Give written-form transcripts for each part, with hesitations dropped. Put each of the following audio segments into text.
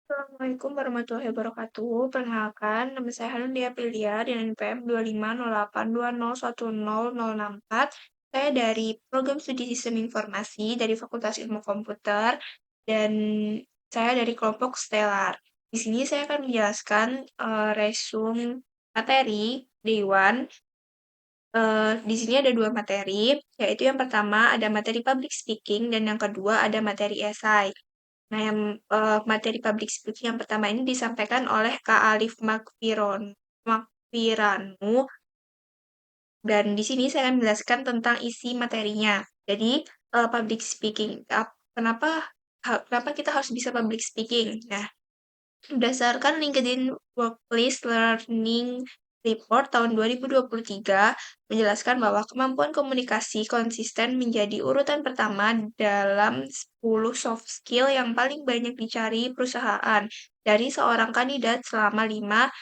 Assalamualaikum warahmatullahi wabarakatuh. Perkenalkan, nama saya Hanundia Aprilia dengan NPM 250820101064. Saya dari Program Studi Sistem Informasi dari Fakultas Ilmu Komputer dan saya dari kelompok Stellar. Di sini saya akan menjelaskan resume materi Day One. Di sini ada dua materi, yaitu yang pertama ada materi public speaking dan yang kedua ada materi esai. Nah, yang materi public speaking yang pertama ini disampaikan oleh Kak Alif Makfiranu, dan di sini saya akan menjelaskan tentang isi materinya. Jadi, public speaking, kenapa kita harus bisa public speaking? Nah, berdasarkan LinkedIn Workplace Learning Report tahun 2023 menjelaskan bahwa kemampuan komunikasi konsisten menjadi urutan pertama dalam 10 soft skill yang paling banyak dicari perusahaan dari seorang kandidat selama 5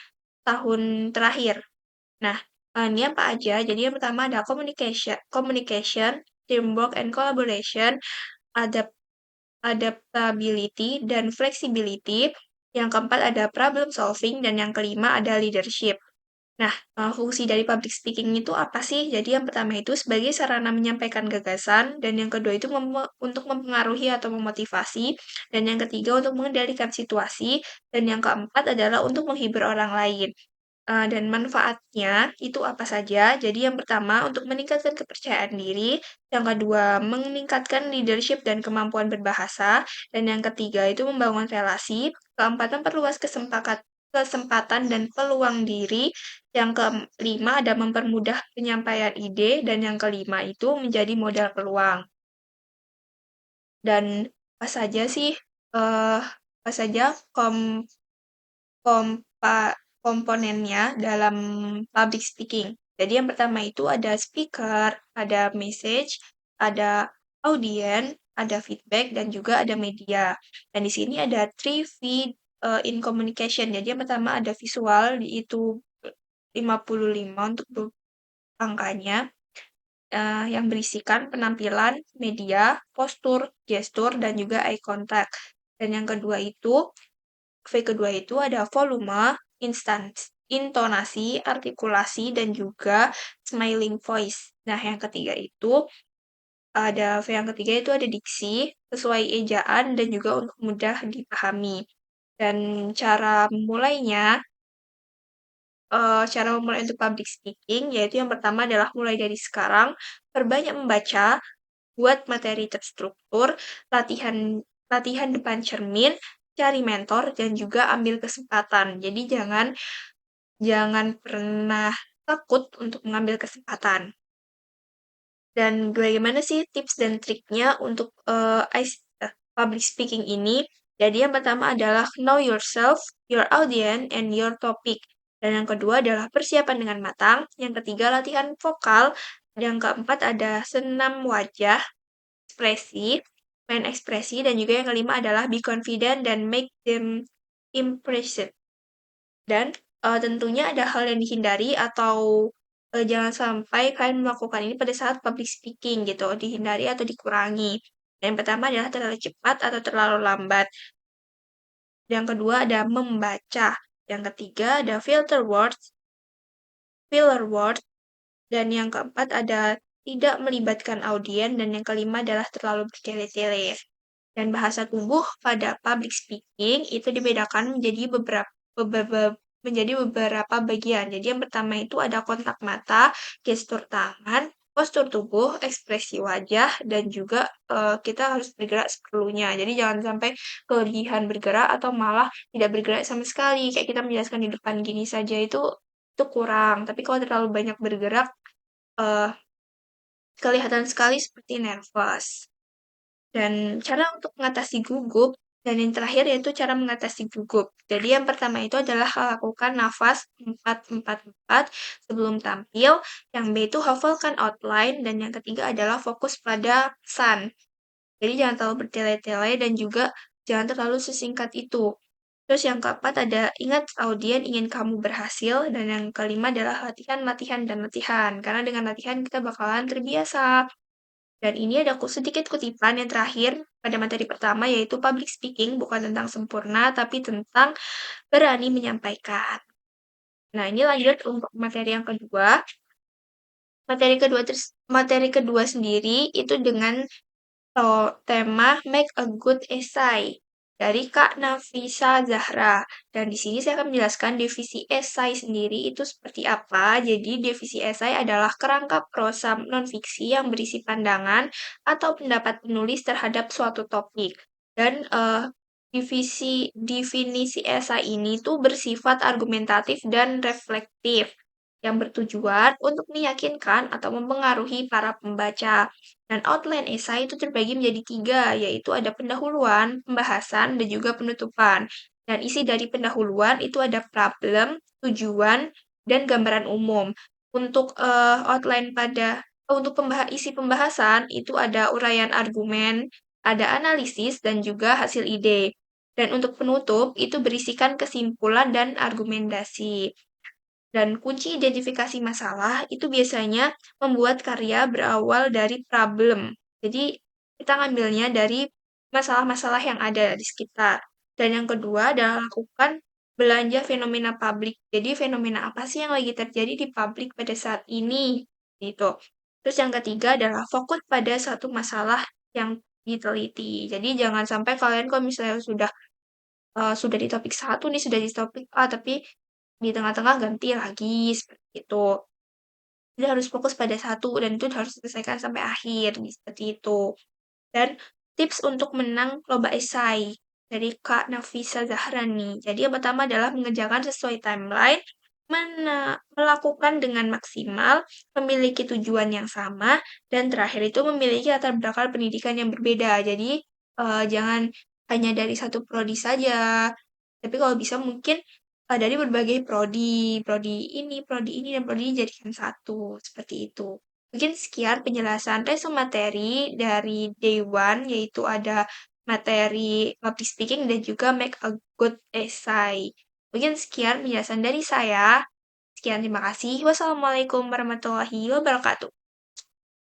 tahun terakhir. Nah, ini apa aja? Jadi yang pertama ada communication, teamwork and collaboration, adaptability, dan flexibility. Yang keempat ada problem solving, dan yang kelima ada leadership. Nah, fungsi dari public speaking itu apa sih? Jadi yang pertama itu sebagai sarana menyampaikan gagasan, dan yang kedua itu untuk mempengaruhi atau memotivasi, dan yang ketiga untuk mengendalikan situasi, dan yang keempat adalah untuk menghibur orang lain. Dan manfaatnya itu apa saja? Jadi yang pertama untuk meningkatkan kepercayaan diri, yang kedua meningkatkan leadership dan kemampuan berbahasa, dan yang ketiga itu membangun relasi, keempat memperluas kesempatan dan peluang diri, yang kelima ada mempermudah penyampaian ide, dan yang kelima itu menjadi modal peluang. Dan apa saja sih apa saja kompa komponennya dalam public speaking. Jadi yang pertama itu ada speaker, ada message, ada audience, ada feedback, dan juga ada media. Dan di sini ada three V in communication. Jadi yang pertama ada visual, itu 55 untuk angkanya, yang berisikan penampilan, media, postur, gestur, dan juga eye contact. Dan yang kedua itu V kedua itu ada volume, intonasi, artikulasi, dan juga smiling voice. Nah, yang ketiga itu V yang ketiga itu ada diksi, sesuai ejaan, dan juga untuk mudah dipahami. Dan cara memulai untuk public speaking, yaitu yang pertama adalah mulai dari sekarang, perbanyak membaca, buat materi terstruktur, latihan latihan depan cermin, cari mentor, dan juga ambil kesempatan. Jadi jangan jangan pernah takut untuk mengambil kesempatan. Dan bagaimana sih tips dan triknya untuk public speaking ini? Jadi yang pertama adalah know yourself, your audience, and your topic. Dan yang kedua adalah persiapan dengan matang. Yang ketiga latihan vokal. Yang keempat ada senam wajah, ekspresi, main ekspresi, dan juga yang kelima adalah be confident dan make them impressive. Dan tentunya ada hal yang dihindari atau jangan sampai kalian melakukan ini pada saat public speaking gitu, dihindari atau dikurangi. Yang pertama adalah terlalu cepat atau terlalu lambat. Yang kedua ada membaca. Yang ketiga ada filler words, dan yang keempat ada tidak melibatkan audiens, dan yang kelima adalah terlalu bertele-tele. Dan bahasa tubuh pada public speaking itu dibedakan menjadi beberapa bagian. Jadi yang pertama itu ada kontak mata, gestur tangan, postur tubuh, ekspresi wajah, dan juga kita harus bergerak seperlunya. Jadi jangan sampai kelebihan bergerak atau malah tidak bergerak sama sekali. Kayak kita menjelaskan di depan gini saja itu kurang. Tapi kalau terlalu banyak bergerak, eh, kelihatan sekali seperti nervous. Dan cara untuk mengatasi gugup, dan yang terakhir yaitu cara mengatasi gugup. Jadi yang pertama itu adalah lakukan nafas 4-4-4 sebelum tampil. Yang B itu hafalkan outline. Dan yang ketiga adalah fokus pada pesan. Jadi jangan terlalu bertele-tele dan juga jangan terlalu sesingkat itu. Terus yang keempat ada ingat audiens ingin kamu berhasil. Dan yang kelima adalah latihan, latihan, dan latihan. Karena dengan latihan kita bakalan terbiasa. Dan ini ada sedikit kutipan yang terakhir pada materi pertama yaitu public speaking, bukan tentang sempurna, tapi tentang berani menyampaikan. Nah, ini lanjut untuk materi yang kedua. Materi kedua sendiri itu dengan tema Make a Good Essay dari Kak Nafisa Zahra. Dan di sini saya akan menjelaskan definisi esai sendiri itu seperti apa. Jadi definisi esai adalah kerangka prosa nonfiksi yang berisi pandangan atau pendapat penulis terhadap suatu topik. Dan definisi esai ini tuh bersifat argumentatif dan reflektif yang bertujuan untuk meyakinkan atau mempengaruhi para pembaca. Dan outline esai itu terbagi menjadi tiga, yaitu ada pendahuluan, pembahasan, dan juga penutupan. Dan isi dari pendahuluan itu ada problem, tujuan, dan gambaran umum. Untuk outline untuk isi pembahasan itu ada uraian argumen, ada analisis, dan juga hasil ide. Dan untuk penutup itu berisikan kesimpulan dan argumentasi. Dan kunci identifikasi masalah itu biasanya membuat karya berawal dari problem. Jadi kita ngambilnya dari masalah-masalah yang ada di sekitar. Dan yang kedua adalah lakukan belanja fenomena publik. Jadi fenomena apa sih yang lagi terjadi di publik pada saat ini? Gitu. Terus yang ketiga adalah fokus pada satu masalah yang diteliti. Jadi jangan sampai kalian kalau misalnya sudah di topik satu nih, sudah di topik A, tapi di tengah-tengah ganti lagi, seperti itu. Jadi harus fokus pada satu, dan itu harus diselesaikan sampai akhir, seperti itu. Dan tips untuk menang lomba esai dari Kak Nafisa Zahrani. Jadi yang pertama adalah mengerjakan sesuai timeline, melakukan dengan maksimal, memiliki tujuan yang sama, dan terakhir itu memiliki latar belakang pendidikan yang berbeda. Jadi jangan hanya dari satu prodi saja, tapi kalau bisa mungkin dari berbagai prodi ini, dan prodi ini jadikan satu, seperti itu. Mungkin sekian penjelasan resume materi dari day one, yaitu ada materi public speaking dan juga make a good essay. Mungkin sekian penjelasan dari saya. Sekian, terima kasih. Wassalamualaikum warahmatullahi wabarakatuh.